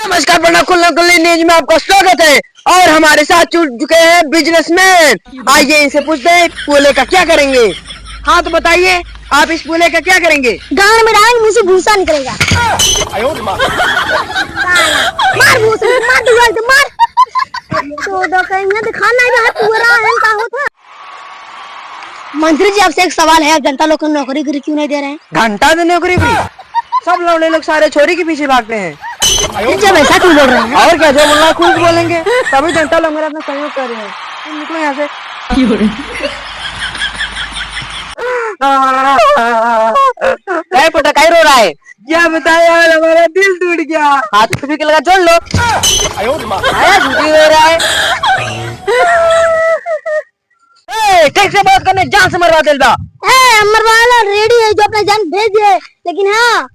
नमस्कार प्रणाम कुल्ली न्यूज में आपका स्वागत है। और हमारे साथ जुड़ चुके हैं बिजनेसमैन। आइए इनसे पूछते हैं पूले का क्या करेंगे। हाँ तो बताइए, आप इस पूले का क्या करेंगे? गाड़ में डालेंगे, मुंह से भूसा निकलेगा। मार भूसा, मार दीवार से मार। तो कहीं दिखाना ही रहा पूरा है का होता। मंत्री जी आपसे एक सवाल है, जनता लोग को नौकरी क्यों नहीं दे रहे हैं? घंटा दे नौकरी फ्री, सब लौंडे लोग सारे छोरी के पीछे भागते हैं। जब ऐसा क्यों बोल रहे हैं? और क्या, जो बोलना खुद बोलेंगे, तभी जनता लोग मेरा अपना सहयोग कर रहे हैं। निकलो यहाँ से। पुटा काहे रो रहा है? क्या बताया यार, हमारा दिल टूट गया। हाथ भी लगा जोड़ लो। आया झूठी हो रहा है। ठीक से बात करने, जान से मरवा देगा। मरवा लो, रेडी है जो अपना जान भेज दे। लेकिन हाँ,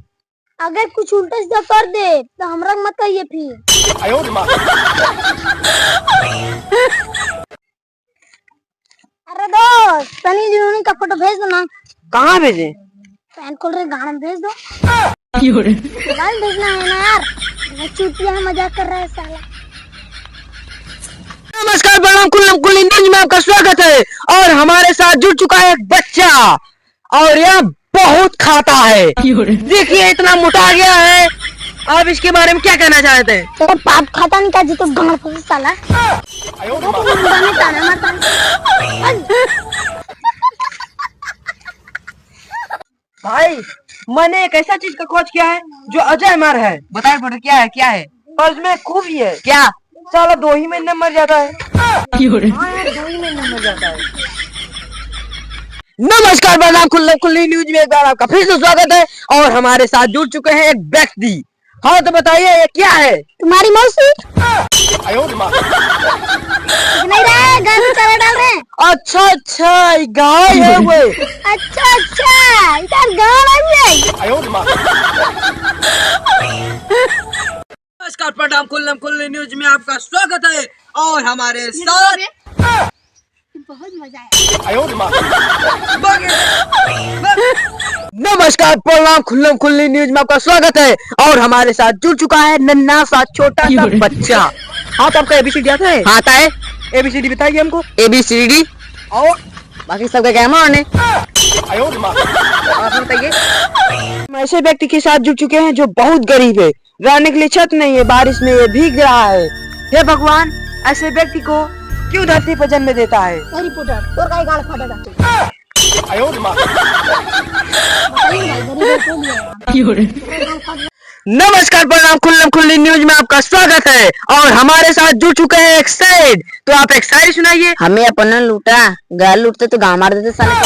अगर कुछ उल्टा सीधा कर दे तो हमरा मत कहिए फिर। अरे दोस्त, सनी लियोनी का फोटो भेज दो ना। कहाँ भेजे? पैन खोल रहे, गाना भेज दो। मोबाइल भेजना है ना यार, चुटिया मजाक कर रहा है साला। नमस्कार प्रणाम कुल्ली न्यूज में आपका स्वागत है। और हमारे साथ जुड़ चुका है एक बच्चा, और यह बहुत खाता है। देखिए इतना मोटा गया है। आप इसके बारे में क्या कहना चाहते हैं? तो पाप खाता नहीं था जी, तो गाना फंस साला। भाई, मैंने एक ऐसा चीज का खोज किया है जो अजय अमर है। बताए बेटा, क्या है? क्या है? और उसमें खूबी है। क्या? साला 2 ही महीने मर जाता है। हाँ यार, 2 ही महीने मर जाता है। नमस्कार प्रणाम कुल्ली न्यूज में एक बार आपका फिर से स्वागत है। और हमारे साथ जुड़ चुके हैं एक व्यक्ति। हाँ तो बताइए, ये क्या है? तुम्हारी मौसी नहीं रहा, गाय में चारा डाल रहे हैं। अच्छा अच्छा, ये गाय है वो। अच्छा अच्छा, इधर गाय है। नमस्कार प्रणाम कुल्ली न्यूज में आपका स्वागत है। और हमारे साथ बहुत मजा आया। नमस्कार प्रणाम कुल्ली न्यूज में आपका स्वागत है। और हमारे साथ जुड़ चुका है नन्हा सा छोटा सा बच्चा। हाँ तो आपका ABCD आता है? हाँ आता है। ABCD बताइए हमको। ABCD और बाकी सबका क्या माने। आप बताइए। हम ऐसे व्यक्ति के साथ जुड़ चुके हैं जो बहुत गरीब है, रहने के लिए छत नहीं है, बारिश में ये भीग रहा है। हे भगवान, ऐसे व्यक्ति को क्यों धरती पर जन्म देता है? रिपोर्टर तो का गाल फाटेगा। नमस्कार प्रणाम कुल्ली न्यूज में आपका स्वागत है। और हमारे साथ जुड़ चुके हैं एक शायर। तो आप एक शायरी सुनाइए। हमें अपना लूटा, गाल लूटते तो गाँव मार देते साले को।